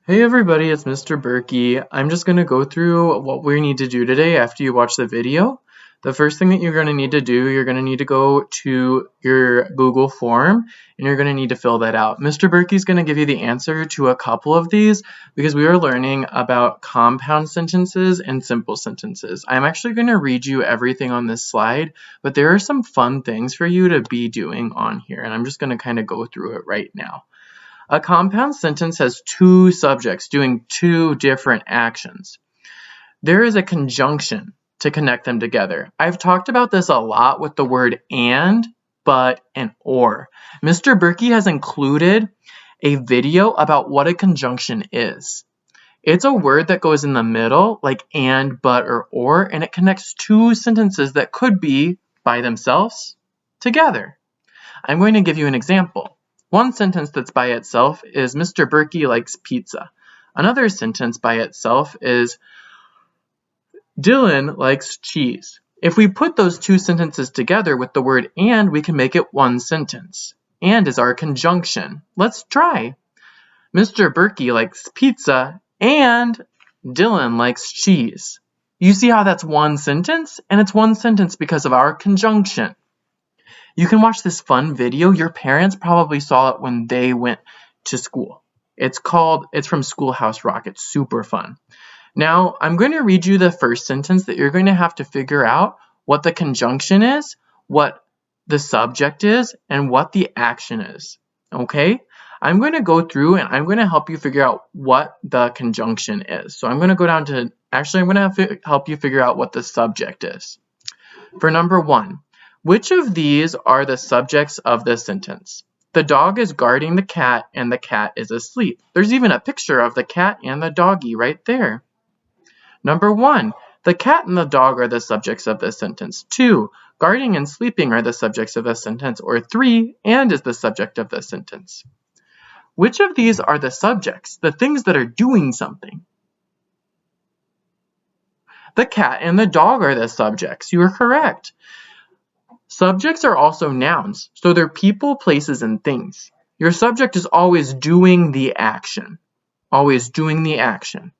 Hey everybody, it's Mr. Berkey. I'm just going to go through what we need to do today after you watch the video. The first thing that you're going to need to do, you're going to need to go to your Google form and you're going to need to fill that out. Mr. Berkey's going to give you the answer to a couple of these because we are learning about compound sentences and simple sentences. I'm actually going to read you everything on this slide, but there are some fun things for you to be doing on here, and I'm just going to kind of go through it right now. A compound sentence has two subjects doing two different actions. There is a conjunction to connect them together. I've talked about this a lot with the word and, but, and or. Mr. Berkey has included a video about what a conjunction is. It's a word that goes in the middle, like and, but, or, and it connects two sentences that could be by themselves together. I'm going to give you an example. One sentence that's by itself is Mr. Berkey likes pizza. Another sentence by itself is Dylan likes cheese. If we put those two sentences together with the word and, we can make it one sentence. And is our conjunction. Let's try. Mr. Berkey likes pizza and Dylan likes cheese. You see how that's one sentence? And it's one sentence because of our conjunction. You can watch this fun video. Your parents probably saw it when they went to school. It's from Schoolhouse Rock. It's super fun. Now, I'm going to read you the first sentence that you're going to have to figure out what the conjunction is, what the subject is, and what the action is. Okay? I'm going to go through and I'm going to help you figure out what the conjunction is. So I'm going to go down to, I'm going to help you figure out what the subject is. For number one, which of these are the subjects of this sentence? The dog is guarding the cat and the cat is asleep. There's even a picture of the cat and the doggy right there. Number one, the cat and the dog are the subjects of this sentence. 2, guarding and sleeping are the subjects of this sentence. Or 3, and is the subject of this sentence. Which of these are the subjects, the things that are doing something? The cat and the dog are the subjects. You are correct. Subjects are also nouns, so they're people, places, and things. Your subject is always doing the action. Always doing the action.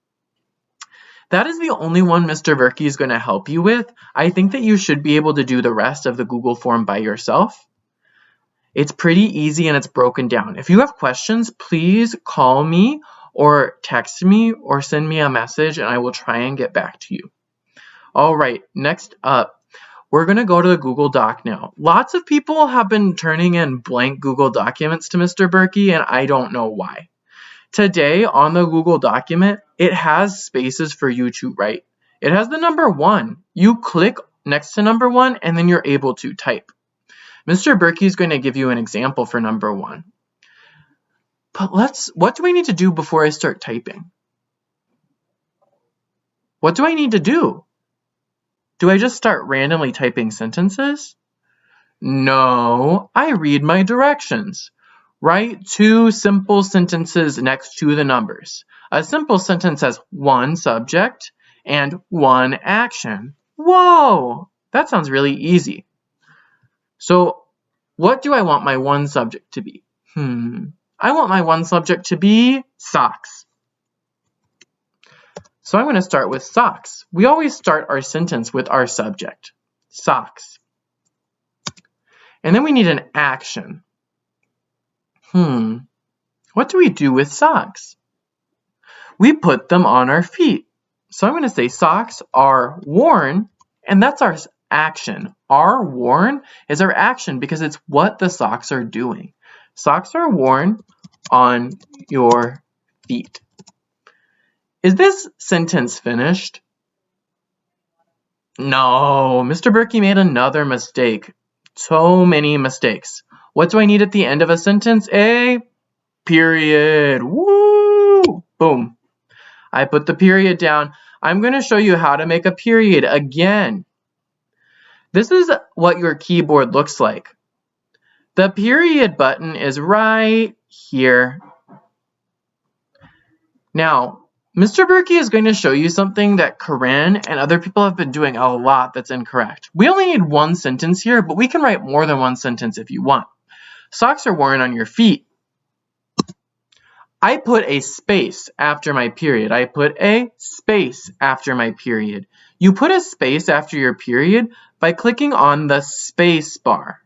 That is the only one Mr. Berkey is going to help you with. I think that you should be able to do the rest of the Google form by yourself. It's pretty easy and it's broken down. If you have questions, please call me or text me or send me a message and I will try and get back to you. All right, next up. We're going to go to the Google Doc now. Lots of people have been turning in blank Google documents to Mr. Berkey, and I don't know why. Today, on the Google document, it has spaces for you to write. It has the number 1. You click next to number 1, and then you're able to type. Mr. Berkey is going to give you an example for number 1. But what do I need to do before I start typing? What do I need to do? Do I just start randomly typing sentences? No, I read my directions. Write 2 simple sentences next to the numbers. A simple sentence has 1 subject and 1 action. Whoa, that sounds really easy. So, what do I want my 1 subject to be? I want my 1 subject to be socks. So I'm going to start with socks. We always start our sentence with our subject, socks. And then we need an action. What do we do with socks? We put them on our feet. So I'm going to say socks are worn, and that's our action. Are worn is our action because it's what the socks are doing. Socks are worn on your feet. Is this sentence finished? No, Mr. Berkey made another mistake. So many mistakes. What do I need at the end of a sentence? A period. Woo! Boom. I put the period down. I'm going to show you how to make a period again. This is what your keyboard looks like. The period button is right here. Now, Mr. Berkey is going to show you something that Corinne and other people have been doing a lot that's incorrect. We only need 1 sentence here, but we can write more than 1 sentence if you want. Socks are worn on your feet. I put a space after my period. I put a space after my period. You put a space after your period by clicking on the space bar.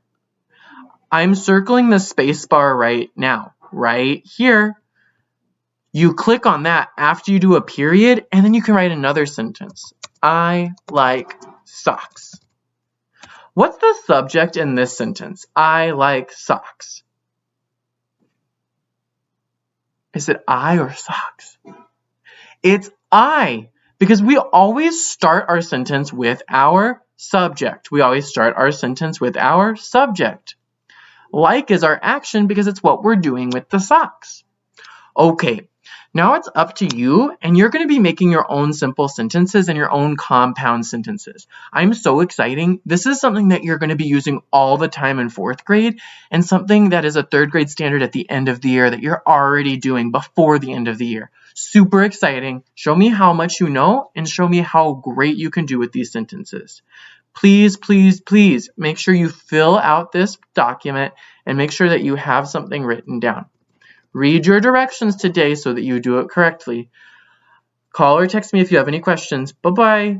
I'm circling the space bar right now, right here. You click on that after you do a period, and then you can write another sentence. I like socks. What's the subject in this sentence? I like socks. Is it I or socks? It's I, because we always start our sentence with our subject. We always start our sentence with our subject. Like is our action because it's what we're doing with the socks. Okay, now it's up to you, and you're going to be making your own simple sentences and your own compound sentences. I'm so excited. This is something that you're going to be using all the time in 4th grade, and something that is a 3rd grade standard at the end of the year that you're already doing before the end of the year. Super exciting. Show me how much you know, and show me how great you can do with these sentences. Please, please, please make sure you fill out this document and make sure that you have something written down. Read your directions today so that you do it correctly. Call or text me if you have any questions. Bye-bye.